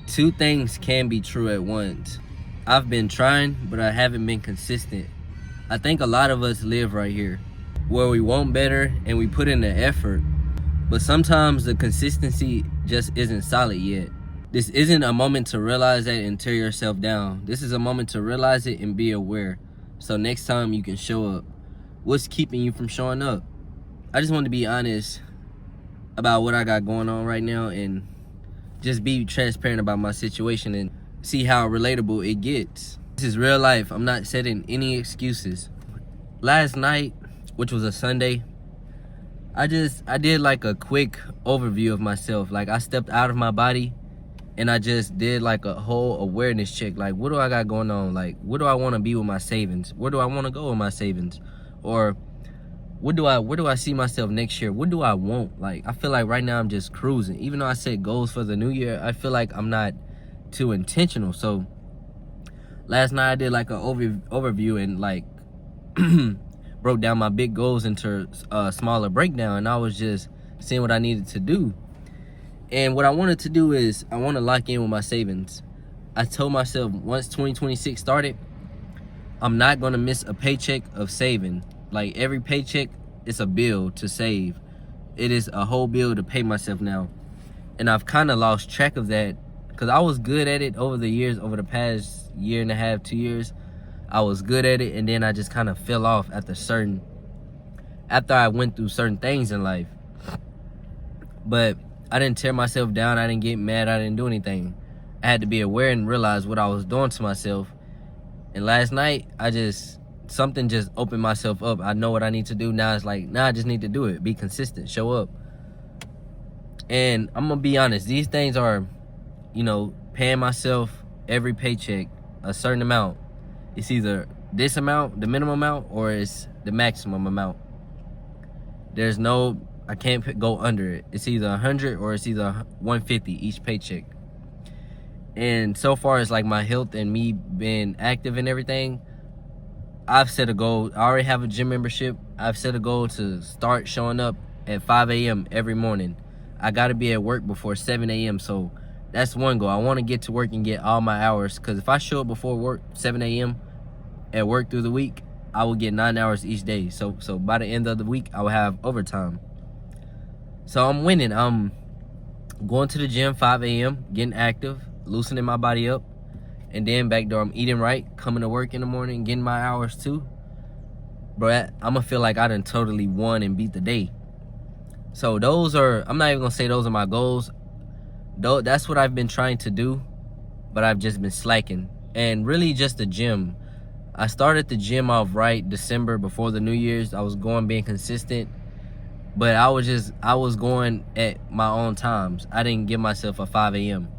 Two things can be true at once. I've been trying, but I haven't been consistent. I think a lot of us live right here, where we want better and we put in the effort, but sometimes the consistency just isn't solid yet. This isn't a moment to realize that and tear yourself down. This is a moment to realize it and be aware, so next time you can show up. What's keeping you from showing up? I just want to be honest about what I got going on right now and just be transparent about my situation and see how relatable it gets. This is real life. I'm not setting any excuses. Last night, which was a Sunday, I did like a quick overview of myself. Like, I stepped out of my body and I just did like a whole awareness check. Like, what do I got going on? Like, what do I want to be with my savings? Where do I want to go with my savings? Or where do I see myself next year? What do I want? Like, I feel like right now I'm just cruising. Even though I set goals for the new year, I feel like I'm not too intentional. So last night I did like an overview and like broke down my big goals into a smaller breakdown, and I was just seeing what I needed to do. And what I wanted to do is I want to lock in with my savings. I told myself once 2026 started, I'm not going to miss a paycheck of saving. Like, every paycheck is a bill to save. It is a whole bill to pay myself now. And I've kind of lost track of that because I was good at it over the years, over the past year and a half, 2 years. I was good at it, and then I just kind of fell off after I went through certain things in life. But I didn't tear myself down. I didn't get mad. I didn't do anything. I had to be aware and realize what I was doing to myself. And last night, something just opened myself up. I know what I need to do. Now it's like, now I just need to do it. Be consistent. Show up. And I'm going to be honest. These things are, paying myself every paycheck a certain amount. It's either this amount, the minimum amount, or it's the maximum amount. I can't go under it. It's either 100 or it's either 150 each paycheck. And so far as like my health and me being active and everything, I've set a goal. I already have a gym membership. I've set a goal to start showing up at 5 a.m. every morning. I got to be at work before 7 a.m. So that's one goal. I want to get to work and get all my hours, because if I show up before work, 7 a.m. at work through the week, I will get 9 hours each day. So by the end of the week, I will have overtime. So I'm winning. I'm going to the gym 5 a.m., getting active, loosening my body up, and then back there I'm eating right, coming to work in the morning, getting my hours too. Bro, I'm going to feel like I done totally won and beat the day. So I'm not even going to say those are my goals. That's what I've been trying to do, but I've just been slacking. And really just the gym. I started the gym off right December before the New Year's. I was being consistent, but I was going at my own times. I didn't give myself a 5 a.m.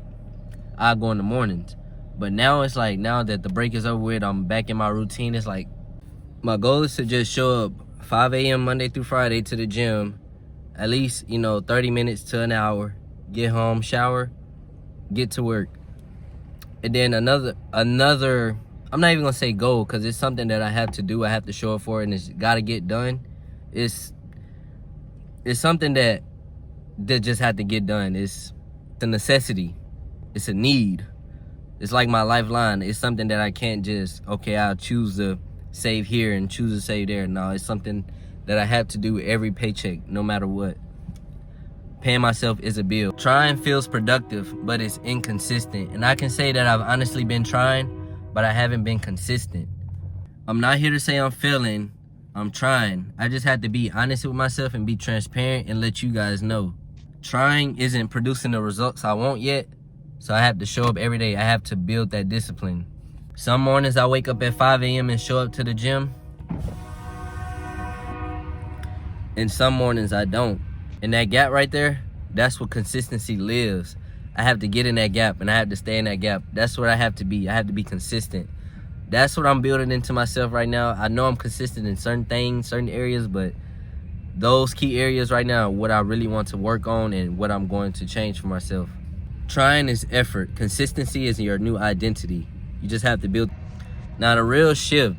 I go in the mornings. But now it's like, now that the break is over with, I'm back in my routine. It's like, my goal is to just show up 5 a.m. Monday through Friday to the gym, at least, 30 minutes to an hour, get home, shower, get to work. And then another, I'm not even gonna say goal, because it's something that I have to do. I have to show up for it, and it's gotta get done. It's something that just had to get done. It's a necessity. It's a need. It's like my lifeline. It's something that I can't just, I'll choose to save here and choose to save there. No, it's something that I have to do every paycheck, no matter what. Paying myself is a bill. Trying feels productive, but it's inconsistent. And I can say that I've honestly been trying, but I haven't been consistent. I'm not here to say I'm failing. I'm trying. I just have to be honest with myself and be transparent and let you guys know. Trying isn't producing the results I want yet, so I have to show up every day. I have to build that discipline. Some mornings I wake up at 5 a.m. and show up to the gym, and some mornings I don't. And that gap right there, that's where consistency lives. I have to get in that gap, and I have to stay in that gap. That's what I have to be. I have to be consistent. That's what I'm building into myself right now. I know I'm consistent in certain things, certain areas, but those key areas right now are what I really want to work on and what I'm going to change for myself. Trying is effort. Consistency is your new identity. You just have to build. Now, the real shift,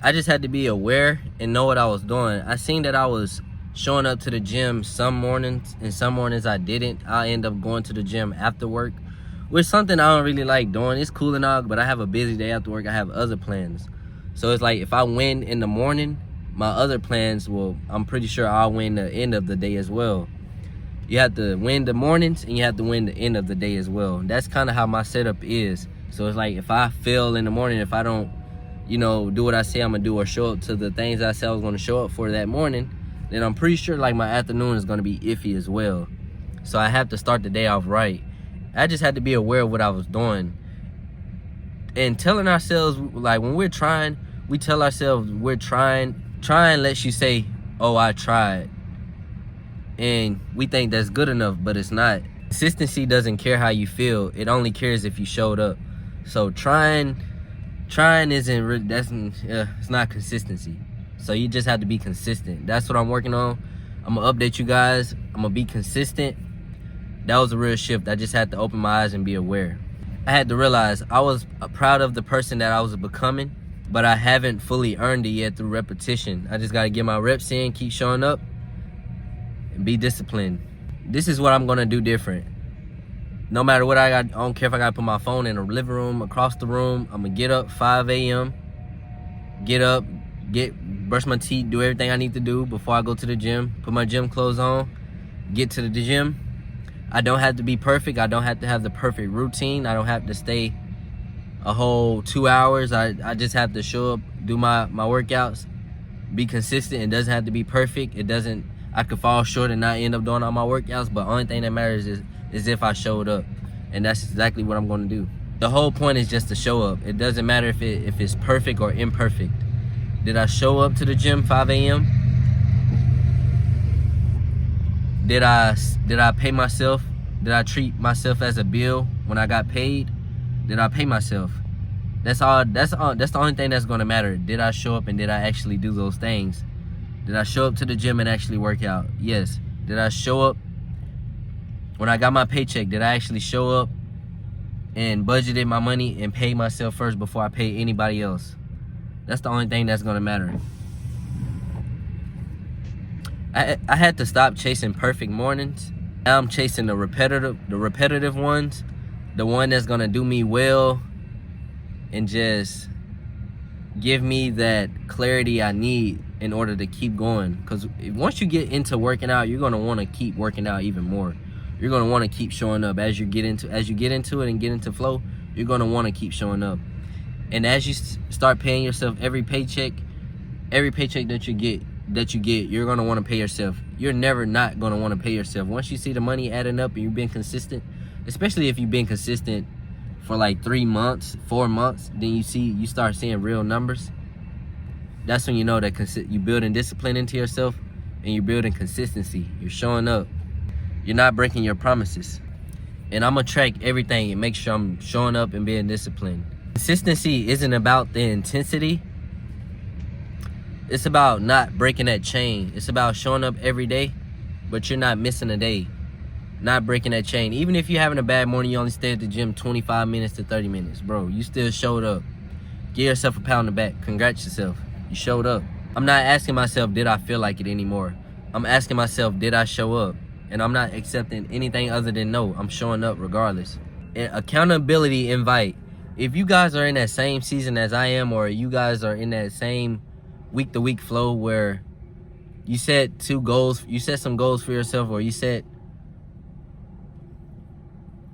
I just had to be aware and know what I was doing. I seen that I was showing up to the gym some mornings, and some mornings I didn't. I end up going to the gym after work, which something I don't really like doing. It's cool and all, but I have a busy day after work. I have other plans. So it's like if I win in the morning, my other plans will, I'm pretty sure I'll win the end of the day as well. You have to win the mornings and you have to win the end of the day as well. That's kind of how my setup is. So it's like if I fail in the morning, if I don't, you know, do what I say I'm gonna do or show up to the things I said I was gonna show up for that morning, then I'm pretty sure like my afternoon is gonna be iffy as well. So I have to start the day off right. I just had to be aware of what I was doing. And telling ourselves, like when we're trying, we tell ourselves we're trying. Trying lets you say, oh, I tried. And we think that's good enough, but it's not. Consistency doesn't care how you feel. It only cares if you showed up. So trying isn't, it's not consistency. So you just have to be consistent. That's what I'm working on. I'm gonna update you guys. I'm gonna be consistent. That was a real shift. I just had to open my eyes and be aware. I had to realize I was proud of the person that I was becoming, but I haven't fully earned it yet through repetition. I just gotta get my reps in, keep showing up, and be disciplined. This is what I'm gonna do different. No matter what I got, I don't care if I gotta put my phone in the living room, across the room. I'm gonna get up 5 a.m., get up, brush my teeth, do everything I need to do before I go to the gym, put my gym clothes on, get to the gym. I don't have to be perfect. I don't have to have the perfect routine. I don't have to stay a whole 2 hours. I just have to show up, do my workouts, be consistent. It doesn't have to be perfect. It doesn't, I could fall short and not end up doing all my workouts, but only thing that matters is if I showed up. And that's exactly what I'm gonna do. The whole point is just to show up. It doesn't matter if it's perfect or imperfect. Did I show up to the gym 5 a.m.? Did I pay myself? Did I treat myself as a bill when I got paid? Did I pay myself? That's the only thing that's gonna matter. Did I show up and did I actually do those things? Did I show up to the gym and actually work out? Yes. Did I show up when I got my paycheck? Did I actually show up and budgeted my money and paid myself first before I paid anybody else? That's the only thing that's gonna matter. I had to stop chasing perfect mornings. Now I'm chasing the repetitive ones, the one that's gonna do me well and just give me that clarity I need in order to keep going. Because once you get into working out, you're gonna want to keep working out even more. You're gonna want to keep showing up as you get into it and get into flow. You're gonna want to keep showing up, and as you start paying yourself every paycheck that you get, you're gonna want to pay yourself. You're never not gonna want to pay yourself. Once you see the money adding up and you've been consistent, especially if you've been consistent for like 3 months, 4 months, then you start seeing real numbers. That's when you know that you're building discipline into yourself and you're building consistency. You're showing up. You're not breaking your promises. And I'm gonna track everything and make sure I'm showing up and being disciplined. Consistency isn't about the intensity. It's about not breaking that chain. It's about showing up every day, but you're not missing a day. Not breaking that chain. Even if you're having a bad morning, you only stay at the gym 25 minutes to 30 minutes. Bro, you still showed up. Give yourself a pat on the back. Congrats yourself. You showed up. I'm not asking myself, did I feel like it anymore? I'm asking myself, did I show up? And I'm not accepting anything other than no. I'm showing up regardless. And accountability invite. If you guys are in that same season as I am, or you guys are in that same week-to-week flow where you set some goals for yourself, or you set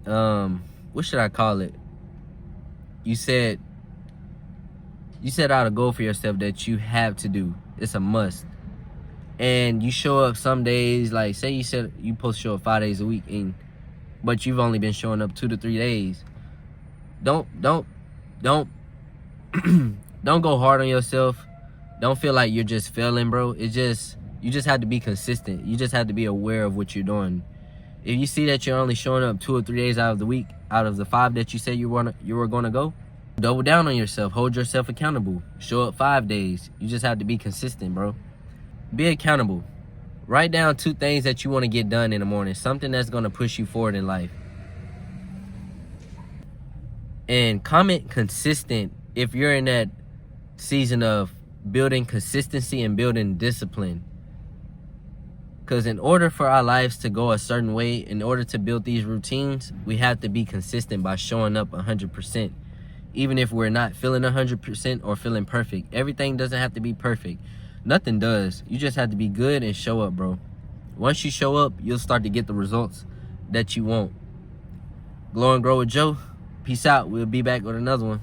what should I call it? You set out a goal for yourself that you have to do. It's a must. And you show up some days, like say you said you supposed to show up 5 days a week, but you've only been showing up 2 to 3 days. Don't don't go hard on yourself. Don't feel like you're just failing, bro. You just have to be consistent. You just have to be aware of what you're doing. If you see that you're only showing up 2 or 3 days out of the week, out of the 5 that you said you were gonna go, double down on yourself. Hold yourself accountable. Show up 5 days. You just have to be consistent, bro. Be accountable. Write down 2 things that you want to get done in the morning. Something that's gonna push you forward in life. And comment consistent if you're in that season of building consistency and building discipline. Because in order for our lives to go a certain way, in order to build these routines, we have to be consistent by showing up 100%. Even if we're not feeling 100% or feeling perfect. Everything doesn't have to be perfect. Nothing does. You just have to be good and show up, bro. Once you show up, you'll start to get the results that you want. Glow and Grow with Joe. Peace out. We'll be back with another one.